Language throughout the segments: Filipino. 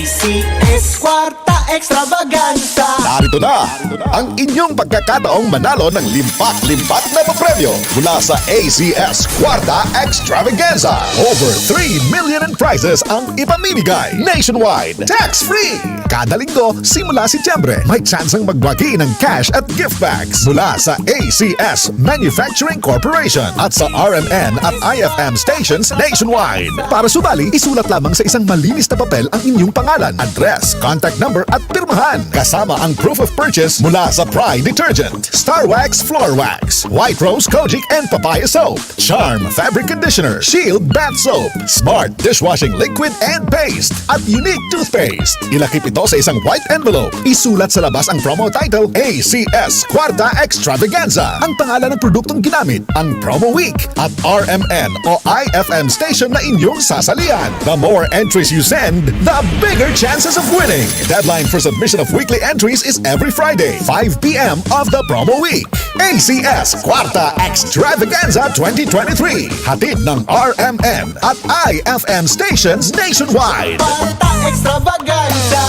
ACS Kwarta Extravaganza. Narito na ang inyong pagkakataong manalo ng limpak-limpak na papremyo mula sa ACS Kwarta Extravaganza. Over 3 million in prizes ang ipamimigay nationwide, tax-free. Kada linggo, simula Setyembre, may tsansang magwagi ng cash at gift bags mula sa ACS Manufacturing Corporation at sa RMN at IFM stations nationwide. Para sumali, isulat lamang sa isang malinis na papel ang inyong pangalan, address, contact number at pirmahan. Kasama ang proof of purchase mula sa Pride Detergent, Star Wax Floor Wax, White Rose Kojic and Papaya Soap, Charm Fabric Conditioner, Shield Bath Soap, Smart Dishwashing Liquid and Paste, at Unique Toothpaste. Ilakip ito sa isang white envelope. Isulat sa labas ang promo title ACS Kwarta Extravaganza, ang pangalan ng produktong ginamit, ang promo week, at RMN o IFM station na inyong sasalihan. The more entries you send, the bigger chances of winning. Deadline for submission of weekly entries is every Friday, 5 p.m. of the promo week. ACS Kwarta Extravaganza 2023. Hatid ng RMN at IFM stations nationwide. Kwarta Extravaganza.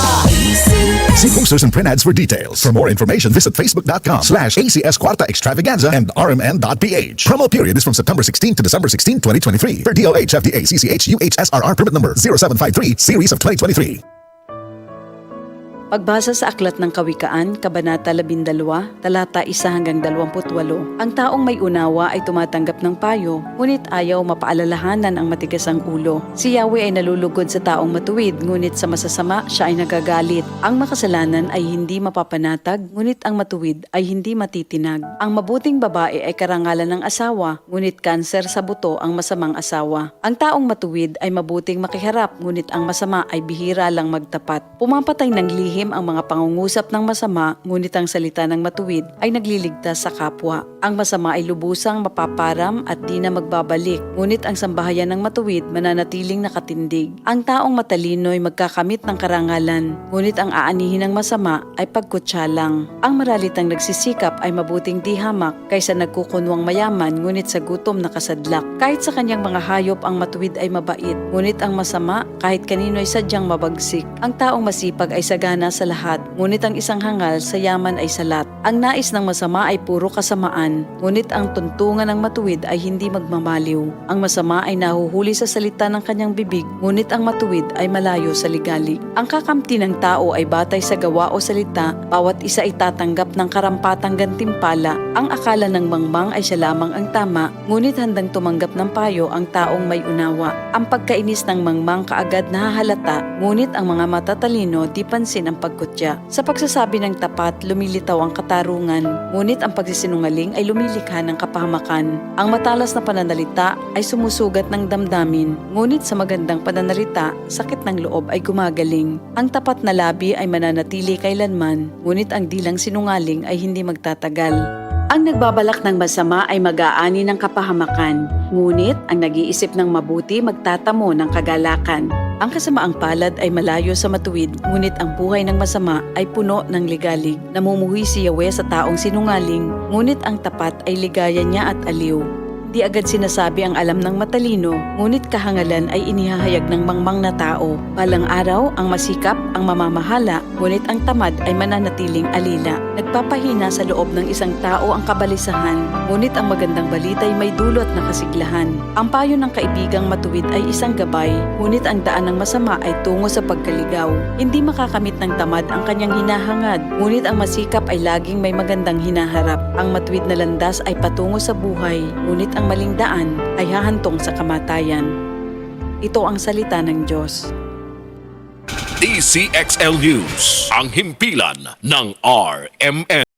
See posters and print ads for details. For more information, visit facebook.com/ACS Kwarta Extravaganza and rmn.ph. Promo period is from September 16 to December 16, 2023. Per DOH, FDA, CCH, UHSRR permit number 0753, series of 2023. Pagbasa sa Aklat ng Kawikaan, Kabanata 12, talata 1 hanggang 28, ang taong may unawa ay tumatanggap ng payo, ngunit ayaw mapaalalahanan ang matigas ang ulo. Si Yahweh ay nalulugod sa taong matuwid, ngunit sa masasama siya ay nagagalit. Ang makasalanan ay hindi mapapanatag, ngunit ang matuwid ay hindi matitinag. Ang mabuting babae ay karangalan ng asawa, ngunit kanser sa buto ang masamang asawa. Ang taong matuwid ay mabuting makiharap, ngunit ang masama ay bihira lang magtapat. Pumapatay ng lihim ang mga pangungusap ng masama, ngunit ang salita ng matuwid ay nagliligtas sa kapwa. Ang masama ay lubusang mapaparam at di na magbabalik, ngunit ang sambahayan ng matuwid mananatiling nakatindig. Ang taong matalino ay magkakamit ng karangalan, ngunit ang aanihin ng masama ay pagkutsa lang. Ang maralitang nagsisikap ay mabuting di hamak kaysa nagkukunwang mayaman, ngunit sa gutom nakasadlak. Kahit sa kanyang mga hayop ang matuwid ay mabait, ngunit ang masama kahit kanino ay sadyang mabagsik. Ang taong masipag ay sagana sa lahat, ngunit ang isang hangal sa yaman ay salat. Ang nais ng masama ay puro kasamaan, ngunit ang tuntungan ng matuwid ay hindi magmamaliw. Ang masama ay nahuhuli sa salita ng kanyang bibig, ngunit ang matuwid ay malayo sa ligalig. Ang kakamti ng tao ay batay sa gawa o salita, bawat isa ay tatanggap ng karampatang gantimpala. Ang akala ng mangmang ay siya lamang ang tama, ngunit handang tumanggap ng payo ang taong may unawa. Ang pagkainis ng mangmang kaagad nahahalata, ngunit ang mga matatalino di pansin ang pagkutya. Sa pagsasabi ng tapat, lumilitaw ang katarungan, ngunit ang pagsisinungaling ay lumilikha ng kapahamakan. Ang matalas na pananalita ay sumusugat ng damdamin, ngunit sa magandang pananalita, sakit ng loob ay gumagaling. Ang tapat na labi ay mananatili kailanman, ngunit ang dilang sinungaling ay hindi magtatagal. Ang nagbabalak ng masama ay mag-aani ng kapahamakan, ngunit ang nag-iisip ng mabuti magtatamo ng kagalakan. Ang kasamaang palad ay malayo sa matuwid, ngunit ang buhay ng masama ay puno ng ligalig. Namumuhi si Yahweh sa taong sinungaling, ngunit ang tapat ay ligaya niya at aliw. Di agad sinasabi ang alam ng matalino, ngunit kahangalan ay inihahayag ng mangmang na tao. Balang araw, ang masikap ang mamamahala, ngunit ang tamad ay mananatiling alila. Nagpapahina sa loob ng isang tao ang kabalisahan, ngunit ang magandang balita ay may dulot na kasiglahan. Ang payo ng kaibigang matuwid ay isang gabay, ngunit ang daan ng masama ay tungo sa pagkaligaw. Hindi makakamit ng tamad ang kanyang hinahangad, ngunit ang masikap ay laging may magandang hinaharap. Ang matuwid na landas ay patungo sa buhay, ngunit ang maling daan ay hahantong sa kamatayan. Ito ang salita ng Diyos. DCXL News, ang himpilan ng RMN.